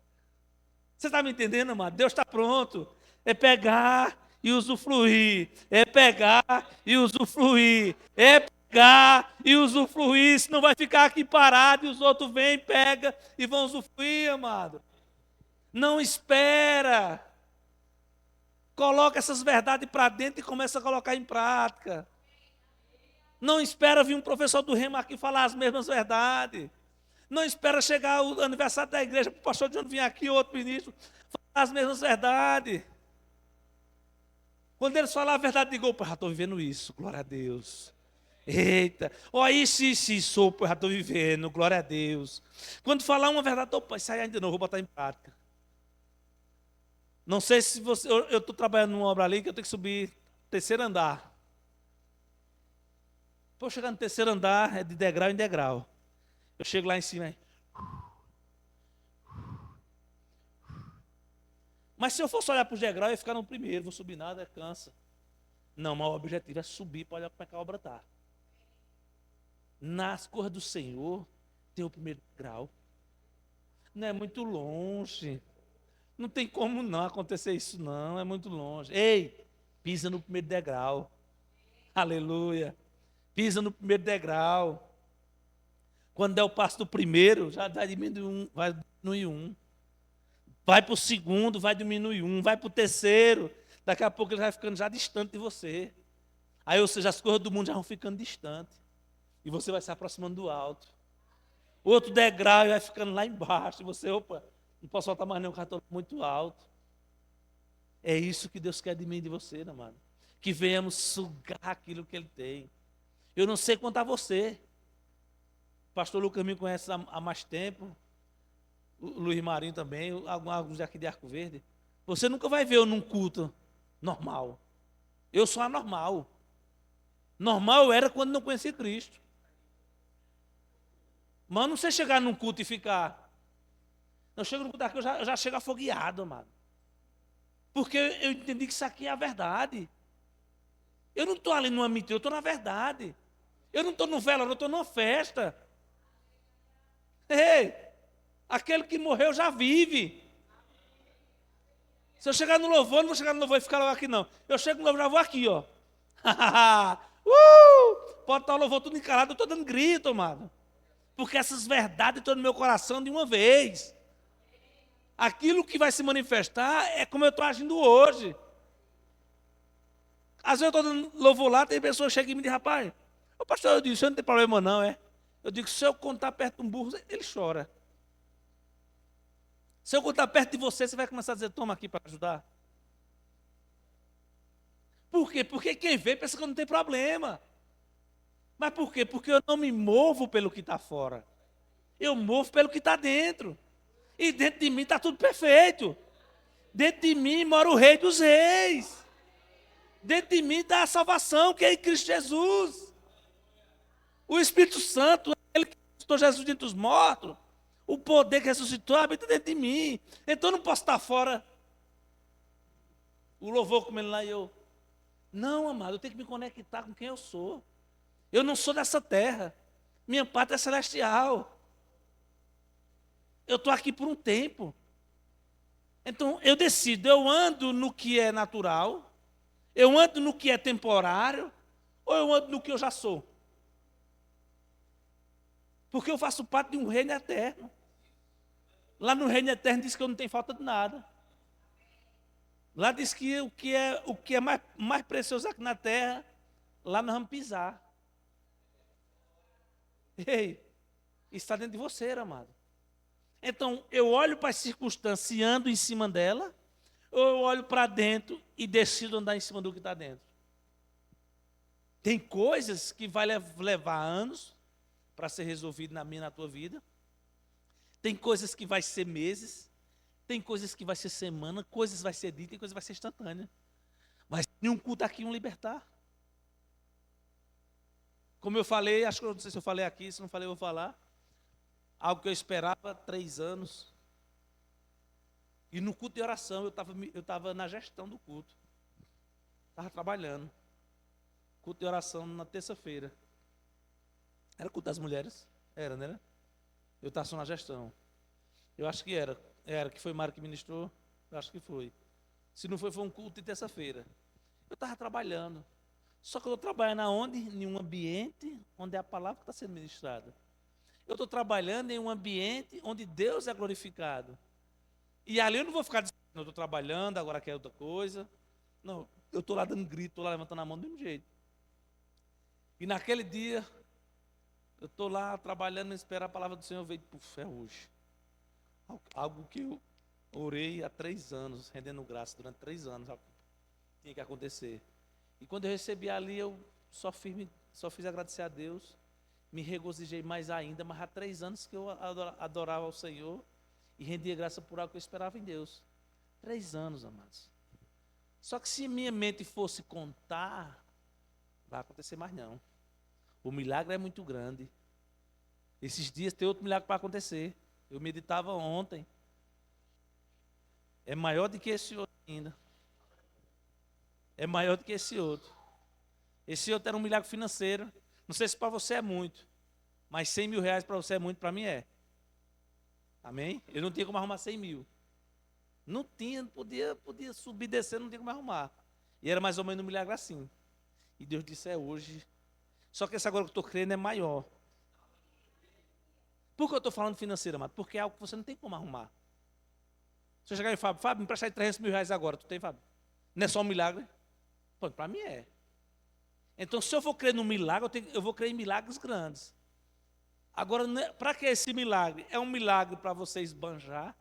Você está me entendendo, amado? Deus está pronto. É pegar e usufruir. É pegar e usufruir. É pegar e usufruir. Senão vai ficar aqui parado e os outros vêm, pegam e vão usufruir, amado. Não espera. Coloca essas verdades para dentro e começa a colocar em prática. Não espera vir um professor do Rema aqui falar as mesmas verdades. Não espera chegar o aniversário da igreja para o pastor John vir aqui, outro ministro, falar as mesmas verdades. Quando eles falam a verdade, digo, opa, já estou vivendo isso, glória a Deus. Eita, ó, isso, opa, já estou vivendo, glória a Deus. Quando falar uma verdade, opa, isso aí ainda não, vou botar em prática. Não sei se você, eu estou trabalhando numa obra ali que eu tenho que subir terceiro andar. Para chegar no terceiro andar, é de degrau em degrau. Eu chego lá em cima, mas se eu fosse olhar para os degraus, eu ia ficar no primeiro, vou subir nada, cansa. Não, mas o objetivo é subir para olhar como é que a obra está. Nas coisas do Senhor, tem o primeiro degrau. Não é muito longe. Não tem como não acontecer isso, não. É muito longe. Ei, pisa no primeiro degrau. Aleluia. Pisa no primeiro degrau. Quando der o passo do primeiro, já vai diminuir um. Vai para o segundo, vai diminuir um. Vai para o terceiro. Daqui a pouco ele vai ficando já distante de você. Aí, ou seja, as coisas do mundo já vão ficando distantes. E você vai se aproximando do alto. Outro degrau e vai ficando lá embaixo. E você, opa, não posso soltar mais nenhum cartão muito alto. É isso que Deus quer de mim e de você, né, mano? Que venhamos sugar aquilo que Ele tem. Eu não sei quanto a você. O pastor Lucas me conhece há mais tempo. O Luiz Marinho também. Alguns aqui de Arco Verde. Você nunca vai ver eu num culto normal. Eu sou anormal. Normal eu era quando não conhecia Cristo. Mas não sei chegar num culto e ficar. Eu chego no culto aqui, eu já chego afogueado, mano. Porque eu entendi que isso aqui é a verdade. Eu não estou ali numa mentira, eu estou na verdade. Eu não estou no velório, eu estou numa festa. Ei, aquele que morreu já vive. Se eu chegar no louvor, não vou chegar no louvor e ficar logo aqui, não. Eu chego no louvor, já vou aqui, ó. Pode estar o louvor tudo encarado, eu estou dando grito, mano. Porque essas verdades estão no meu coração de uma vez. Aquilo que vai se manifestar é como eu estou agindo hoje. Às vezes eu estou dando louvor lá, tem pessoas que chegam e me dizem, rapaz, o pastor, eu disse, não tem problema não, é? Eu digo, se eu contar perto de um burro, ele chora. Se eu contar perto de você, você vai começar a dizer, toma aqui para ajudar. Por quê? Porque quem vê pensa que eu não tem problema. Mas por quê? Porque eu não me movo pelo que está fora. Eu movo pelo que está dentro. E dentro de mim está tudo perfeito. Dentro de mim mora o Rei dos Reis. Dentro de mim está a salvação, que é em Cristo Jesus. O Espírito Santo, ele que ressuscitou Jesus dentre os mortos. O poder que ressuscitou habita dentro de mim. Então eu não posso estar fora. O louvor comendo lá e eu. Não, amado, eu tenho que me conectar com quem eu sou. Eu não sou dessa terra. Minha pátria é celestial. Eu estou aqui por um tempo. Então eu decido, eu ando no que é natural, eu ando no que é temporário, ou eu ando no que eu já sou. Porque eu faço parte de um reino eterno. Lá no reino eterno diz que eu não tenho falta de nada. Lá diz que o que é mais precioso aqui na terra, lá nós vamos pisar. Ei, isso está dentro de você, amado. Então, eu olho para as circunstâncias e ando em cima dela, ou eu olho para dentro e decido andar em cima do que está dentro. Tem coisas que vai levar anos para ser resolvido na minha e na tua vida. Tem coisas que vai ser meses. Tem coisas que vai ser semana, coisas vai ser dita e coisas vai ser instantânea. Mas tem um culto aqui, um libertar. Como eu falei, acho que não sei se eu falei aqui, se não falei eu vou falar. Algo que eu esperava 3 anos. E no culto de oração, eu estava na gestão do culto. Estava trabalhando. Culto de oração na terça-feira. Era culto das mulheres? Era, né? Eu estava só na gestão. Eu acho que era. Era, que foi Mário que ministrou? Eu acho que foi. Se não foi um culto de terça-feira. Eu estava trabalhando. Só que eu estou trabalhando aonde? Em um ambiente onde é a palavra está sendo ministrada. Eu estou trabalhando em um ambiente onde Deus é glorificado. E ali eu não vou ficar dizendo, eu estou trabalhando, agora quero outra coisa. Não, eu estou lá dando grito, estou lá levantando a mão do mesmo jeito. E naquele dia, eu estou lá trabalhando, esperar a palavra do Senhor, veio, puf, é hoje. Algo que eu orei há 3 anos, rendendo graça durante 3 anos, tinha que acontecer. E quando eu recebi ali, eu só fiz agradecer a Deus, me regozijei mais ainda, mas há 3 anos que eu adorava ao Senhor e rendia graça por algo que eu esperava em Deus. 3 anos, amados. Só que se minha mente fosse contar, vai acontecer mais não. O milagre é muito grande. Esses dias tem outro milagre para acontecer. Eu meditava ontem. É maior do que esse outro ainda. É maior do que esse outro. Esse outro era um milagre financeiro. Não sei se para você é muito, mas 100 mil reais para você é muito, para mim é. Amém? Eu não tinha como arrumar 100 mil. Não tinha, podia subir e descer, não tinha como arrumar. E era mais ou menos um milagre assim. E Deus disse, é hoje. Só que esse agora que eu estou crendo é maior. Por que eu estou falando financeiro, amado? Porque é algo que você não tem como arrumar. Se eu chegar e Fábio, me emprestar 300 mil reais agora, tu tem, Fábio? Não é só um milagre? Pô, para mim é. Então, se eu vou crer no milagre, eu vou crer em milagres grandes. Agora, para que esse milagre? É um milagre para você esbanjar?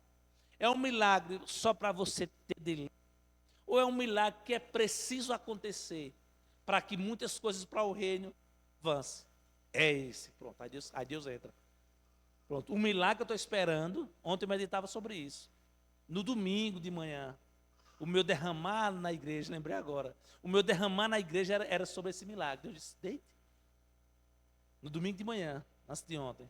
É um milagre só para você ter delícia? Ou é um milagre que é preciso acontecer para que muitas coisas para o reino avancem? É esse. Pronto, aí Deus entra. Pronto, o milagre que eu estou esperando, ontem eu meditava sobre isso. No domingo de manhã, o meu derramar na igreja, lembrei agora, o meu derramar na igreja era sobre esse milagre. Eu disse, deite. No domingo de manhã, antes de ontem.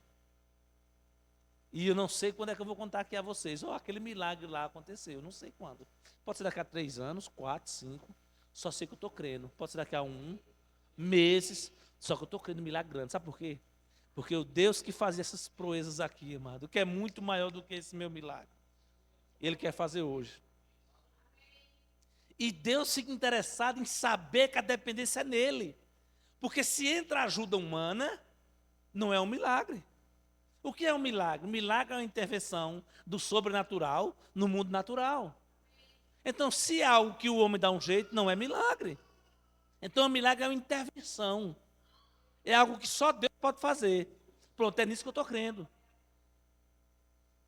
E eu não sei quando é que eu vou contar aqui a vocês. Aquele milagre lá aconteceu, eu não sei quando. Pode ser daqui a 3 anos, 4, 5. Só sei que eu estou crendo. Pode ser daqui a 1, meses. Só que eu estou crendo em milagre grande. Sabe por quê? Porque o Deus que fazia essas proezas aqui, amado, que é muito maior do que esse meu milagre, Ele quer fazer hoje. E Deus fica interessado em saber que a dependência é nele. Porque se entra ajuda humana, não é um milagre. O que é um milagre? Um milagre é uma intervenção do sobrenatural no mundo natural. Então, se é algo que o homem dá um jeito, não é milagre. Então, o milagre é uma intervenção. É algo que só Deus pode fazer. Pronto, é nisso que eu estou crendo.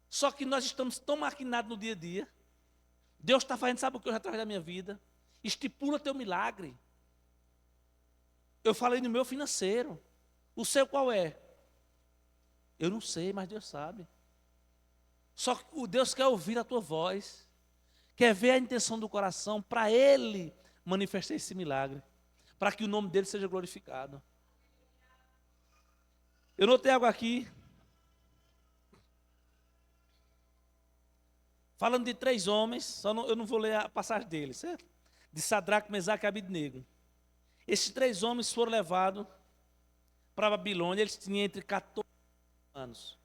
Só que nós estamos tão maquinados no dia a dia. Deus está fazendo, sabe o que eu já através da minha vida? Estipula teu milagre. Eu falei no meu financeiro. O seu qual é? Eu não sei, mas Deus sabe. Só que o Deus quer ouvir a tua voz. Quer ver a intenção do coração para Ele manifestar esse milagre. Para que o nome dele seja glorificado. Eu notei algo aqui. Falando de 3 homens, eu não vou ler a passagem deles, certo? De Sadraque, Mesaque e Abednego. Esses 3 homens foram levados para a Babilônia, eles tinham entre 14 anos.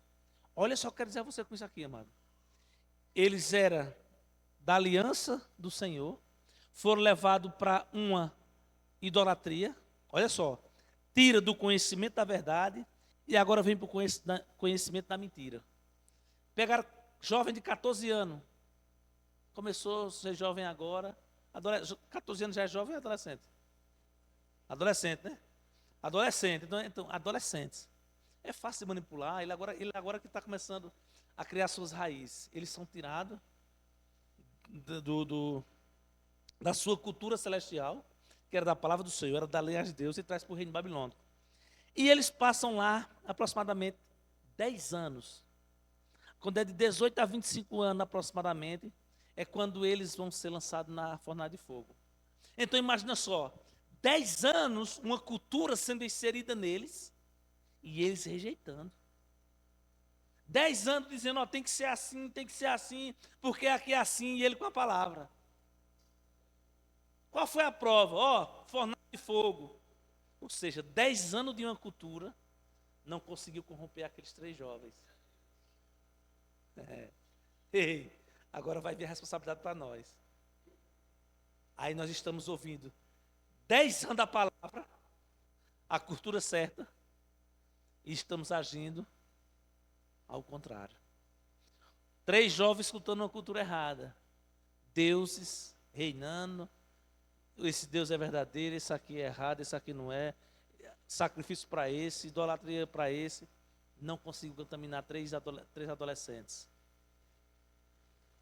Olha só o que eu quero dizer a você com isso aqui, amado. Eles eram da aliança do Senhor, foram levados para uma idolatria. Olha só, tira do conhecimento da verdade e agora vem para o conhecimento da mentira. Pegaram jovem de 14 anos. Começou a ser jovem agora. 14 anos já é jovem ou é adolescente? Adolescente, né? Adolescente. Então, adolescentes. É fácil de manipular. Ele agora que está começando a criar suas raízes. Eles são tirados da sua cultura celestial, que era da palavra do Senhor, era da lei de Deus, e traz para o reino babilônico. E eles passam lá aproximadamente 10 anos. Quando é de 18 a 25 anos aproximadamente, é quando eles vão ser lançados na fornalha de fogo. Então imagina só, 10 anos, uma cultura sendo inserida neles, e eles rejeitando. 10 anos dizendo, tem que ser assim, porque aqui é assim, e ele com a palavra. Qual foi a prova? Fornalha de fogo. Ou seja, 10 anos de uma cultura, não conseguiu corromper aqueles 3 jovens. Ei, agora vai vir a responsabilidade para nós. Aí nós estamos ouvindo 10 anos da palavra, a cultura certa, e estamos agindo ao contrário. 3 jovens escutando uma cultura errada. Deuses reinando. Esse Deus é verdadeiro, esse aqui é errado, esse aqui não é. Sacrifício para esse, idolatria para esse. Não consigo contaminar 3 adolescentes.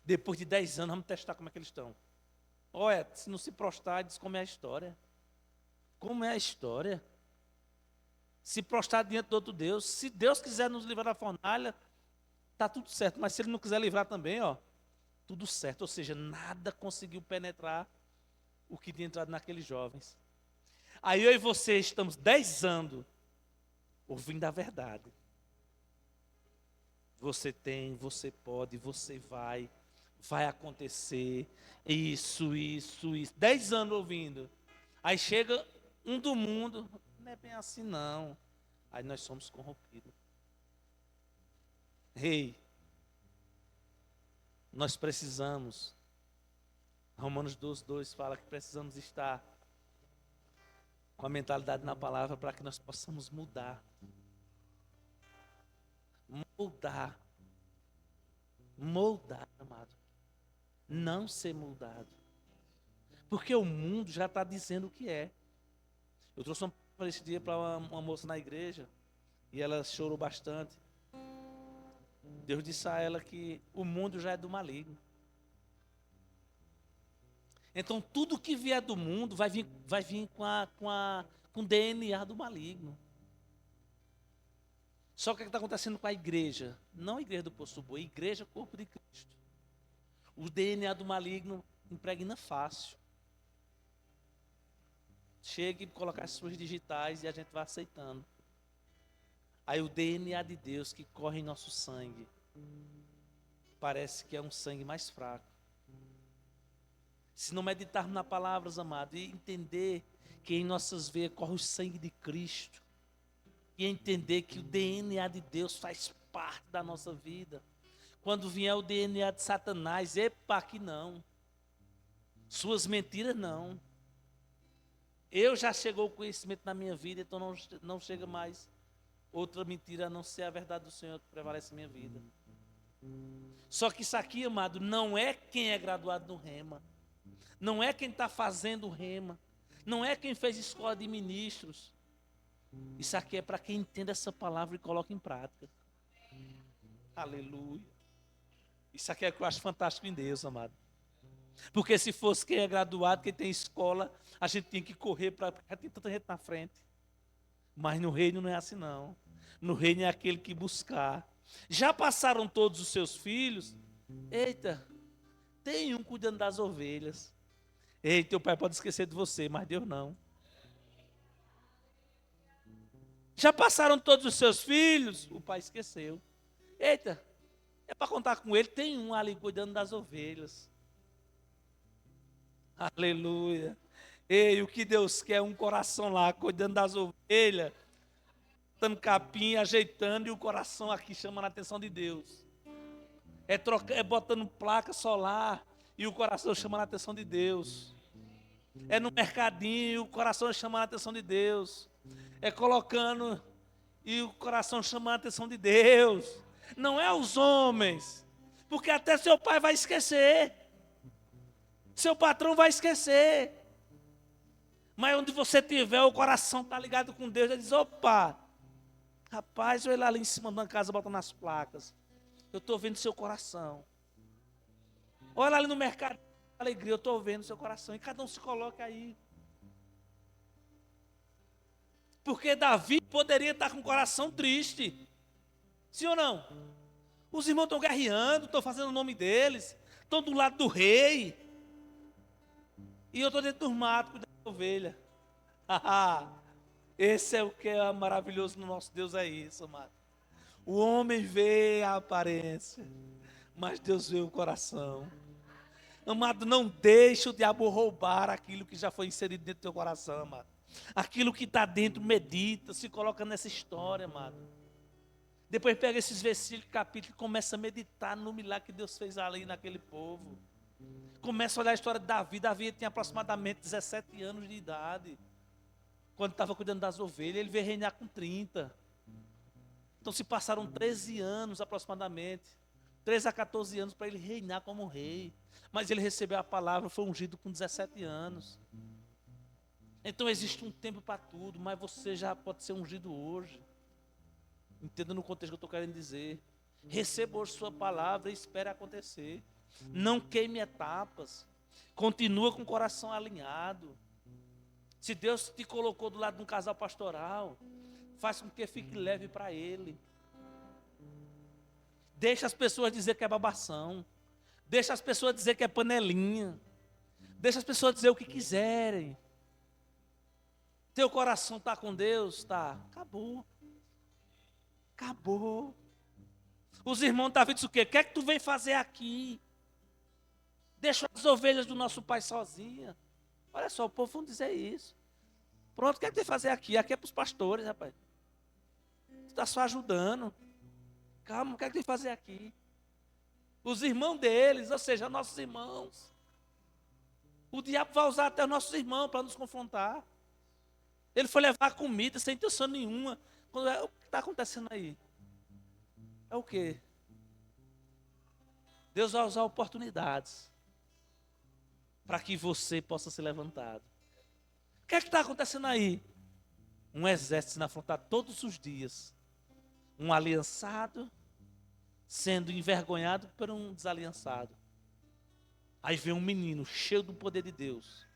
Depois de 10 anos, vamos testar como é que eles estão. Olha, se não se prostrar, diz como é a história. Como é a história? Se prostrar diante do outro Deus. Se Deus quiser nos livrar da fornalha, está tudo certo. Mas se Ele não quiser livrar também, ó, tudo certo. Ou seja, nada conseguiu penetrar o que tinha entrado naqueles jovens. Aí eu e você estamos 10 anos ouvindo a verdade. Você tem, você pode, você vai acontecer, isso. 10 anos ouvindo. Aí chega um do mundo, não é bem assim não. Aí nós somos corrompidos. Ei, nós precisamos, Romanos 12:2 fala que precisamos estar com a mentalidade na palavra para que nós possamos mudar. Moldar, amado. Não ser moldado. Porque o mundo já está dizendo o que é. Eu trouxe uma palavra esse dia para uma moça na igreja e ela chorou bastante. Deus disse a ela que o mundo já é do maligno. Então tudo que vier do mundo vai vir com o DNA do maligno. Só que o que está acontecendo com a igreja? Não a igreja do Poço Boa, a igreja corpo de Cristo. O DNA do maligno impregna fácil. Chega e colocar as suas digitais e a gente vai aceitando. Aí o DNA de Deus que corre em nosso sangue parece que é um sangue mais fraco. Se não meditarmos na palavra, amados, e entender que em nossas veias corre o sangue de Cristo, e entender que o DNA de Deus faz parte da nossa vida. Quando vier o DNA de Satanás, epa, que não. Suas mentiras não. Eu já chegou o conhecimento na minha vida, então não chega mais outra mentira a não ser a verdade do Senhor que prevalece em minha vida. Só que isso aqui, amado, não é quem é graduado no Rema. Não é quem está fazendo o Rema. Não é quem fez escola de ministros. Isso aqui é para quem entende essa palavra e coloca em prática. Aleluia. Isso aqui é o que eu acho fantástico em Deus, amado. Porque se fosse quem é graduado, quem tem escola, a gente tinha que correr para ter tanta gente na frente. Mas no reino não é assim não. No reino é aquele que buscar. Já passaram todos os seus filhos? Eita, tem um cuidando das ovelhas. Ei, teu pai pode esquecer de você, mas Deus não. Já passaram todos os seus filhos? O pai esqueceu. Eita, é para contar com ele, tem um ali cuidando das ovelhas. Aleluia. Ei, o que Deus quer é um coração lá, cuidando das ovelhas, dando capim, ajeitando, e o coração aqui chamando a atenção de Deus. É botando placa solar, e o coração chamando a atenção de Deus. É no mercadinho, e o coração chamando a atenção de Deus. É colocando, e o coração chamando a atenção de Deus. Não é os homens, porque até seu pai vai esquecer. Seu patrão vai esquecer. Mas onde você tiver, o coração está ligado com Deus. Ele diz, opa, rapaz, olha lá em cima da casa botando as placas. Eu estou vendo seu coração. Olha ali no mercado, alegria, eu estou vendo seu coração. E cada um se coloca aí. Porque Davi poderia estar com o coração triste. Sim ou não? Os irmãos estão guerreando, estão fazendo o nome deles, estão do lado do rei. E eu estou dentro dos matos, cuidando da ovelha. Esse é o que é maravilhoso no nosso Deus, é isso, amado. O homem vê a aparência, mas Deus vê o coração. Amado, não deixe o diabo roubar aquilo que já foi inserido dentro do teu coração, amado. Aquilo que está dentro, medita, se coloca nessa história, amado. Depois pega esses versículos, capítulos, e começa a meditar no milagre que Deus fez ali naquele povo. Começa a olhar a história de Davi. Davi tinha aproximadamente 17 anos de idade. Quando estava cuidando das ovelhas, ele veio reinar com 30. Então se passaram 13 anos aproximadamente. 13 a 14 anos para ele reinar como rei. Mas ele recebeu a palavra, foi ungido com 17 anos. Então existe um tempo para tudo, mas você já pode ser ungido hoje. Entenda no contexto que eu estou querendo dizer. Receba hoje sua palavra e espere acontecer. Não queime etapas. Continua com o coração alinhado. Se Deus te colocou do lado de um casal pastoral, faz com que fique leve para Ele. Deixa as pessoas dizer que é babação. Deixa as pessoas dizer que é panelinha. Deixa as pessoas dizer o que quiserem. Teu coração está com Deus? Está. Acabou. Acabou. Os irmãos de Davi dizem o quê? O que é que tu vem fazer aqui? Deixa as ovelhas do nosso pai sozinha. Olha só, o povo vão dizer isso. Pronto, o que é que tu vem fazer aqui? Aqui é para os pastores, rapaz. Tu está só ajudando. Calma, o que é que tu vem fazer aqui? Os irmãos deles, ou seja, nossos irmãos. O diabo vai usar até os nossos irmãos para nos confrontar. Ele foi levar comida sem intenção nenhuma. O que está acontecendo aí? É o quê? Deus vai usar oportunidades para que você possa ser levantado. O que é que está acontecendo aí? Um exército sendo afrontado todos os dias. Um aliançado sendo envergonhado por um desaliançado. Aí vem um menino cheio do poder de Deus.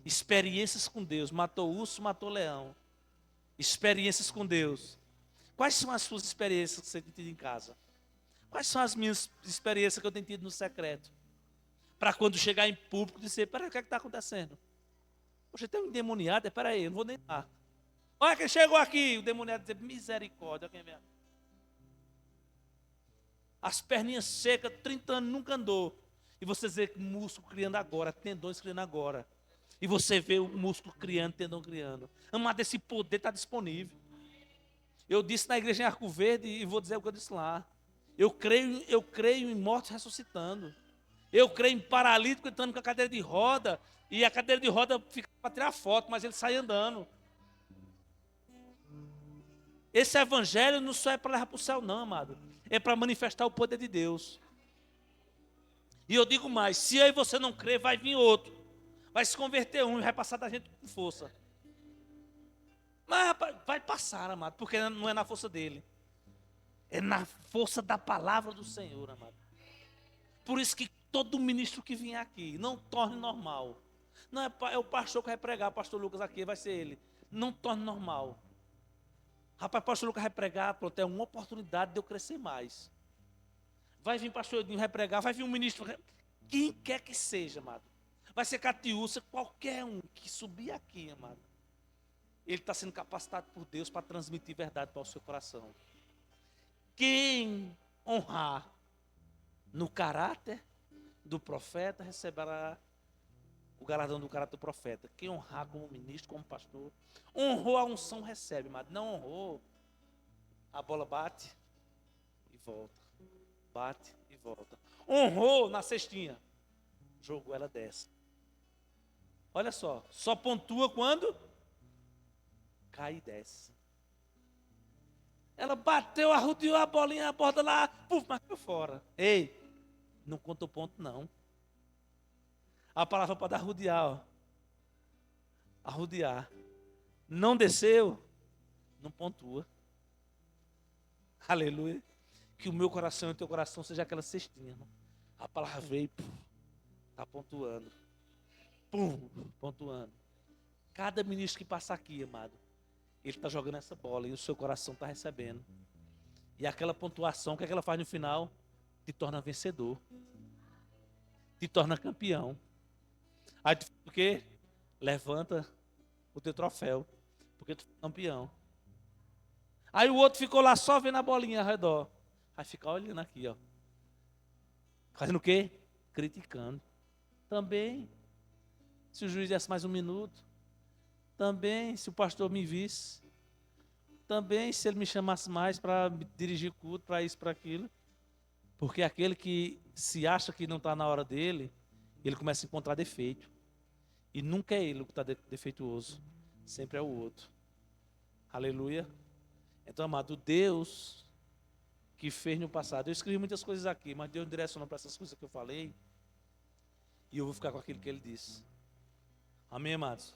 Experiências com Deus. Matou urso, matou leão. Experiências com Deus. Quais são as suas experiências que você tem tido em casa? Quais são as minhas experiências que eu tenho tido no secreto? Para quando chegar em público dizer, peraí, o que é que está acontecendo? Poxa, tem um endemoniado, peraí, eu não vou nem lá. Olha quem chegou aqui, o demoniado dizer, misericórdia, olha quem vem. As perninhas secas, 30 anos, nunca andou. E você vê o músculo criando agora, tendões criando agora. E você vê o músculo criando, tendão criando. Amado, esse poder está disponível. Eu disse na igreja em Arco Verde e vou dizer o que eu disse lá. Eu creio em mortos ressuscitando. Eu creio em paralítico entrando com a cadeira de roda. E a cadeira de roda fica para tirar foto, mas ele sai andando. Esse evangelho não só é para levar para o céu, não, amado. É para manifestar o poder de Deus. E eu digo mais, se aí você não crê, vai vir outro. Vai se converter um e vai passar da gente com força. Mas rapaz, vai passar, amado, porque não é na força dele. É na força da palavra do Senhor, amado. Por isso que todo ministro que vier aqui, não torne normal. Não é o pastor que vai pregar, o pastor Lucas aqui, vai ser ele. Não torne normal. Rapaz, o pastor Lucas vai pregar, pronto, é uma oportunidade de eu crescer mais. Vai vir pastor Edinho, vai pregar, vai vir um ministro, quem quer que seja, amado. Vai ser Catiúcia, qualquer um que subir aqui, amado. Ele está sendo capacitado por Deus para transmitir verdade para o seu coração. Quem honrar no caráter do profeta, receberá o galardão do caráter do profeta. Quem honrar como ministro, como pastor, honrou a unção, recebe, mas não honrou, a bola bate e volta. Bate e volta. Honrou na cestinha, jogou, ela desce. Olha só pontua quando cai e desce. Ela bateu, arrodeou a bolinha, a borda lá, puf, mas caiu fora. Ei, não conta o ponto não. A palavra para arrodear, ó. Arrodear. Não desceu, não pontua. Aleluia. Que o meu coração e o teu coração seja aquela cestinha, irmão. A palavra veio, está pontuando. Pum, pontuando. Cada ministro que passa aqui, amado, ele está jogando essa bola e o seu coração está recebendo. E aquela pontuação, o que é que ela faz no final? Te torna vencedor. Te torna campeão. Aí tu faz o quê? Levanta o teu troféu. Porque tu foi campeão. Aí o outro ficou lá só vendo a bolinha ao redor. Aí fica olhando aqui, ó. Fazendo o quê? Criticando. Também, se o juiz desse mais um minuto. Também, se o pastor me visse. Também, se ele me chamasse mais para dirigir culto, para isso, para aquilo. Porque aquele que se acha que não está na hora dele, ele começa a encontrar defeito. E nunca é ele o que está defeituoso, sempre é o outro. Aleluia. Então, amado, Deus que fez no passado. Eu escrevi muitas coisas aqui, mas Deus direcionou para essas coisas que eu falei. E eu vou ficar com aquilo que ele disse. Amém, amados?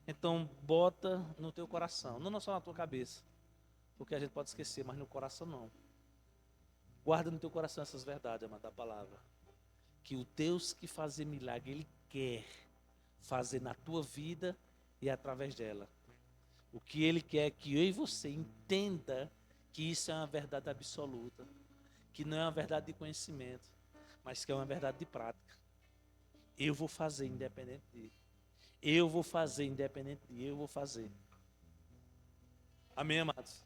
Então, bota no teu coração, não só na tua cabeça. Porque a gente pode esquecer, mas no coração não. Guarda no teu coração essas verdades, amado, da palavra. Que o Deus que faz milagre, Ele quer fazer na tua vida e através dela. O que Ele quer é que eu e você entenda que isso é uma verdade absoluta. Que não é uma verdade de conhecimento, mas que é uma verdade de prática. Eu vou fazer independente dele. Eu vou fazer independente de eu vou fazer. Amém, amados?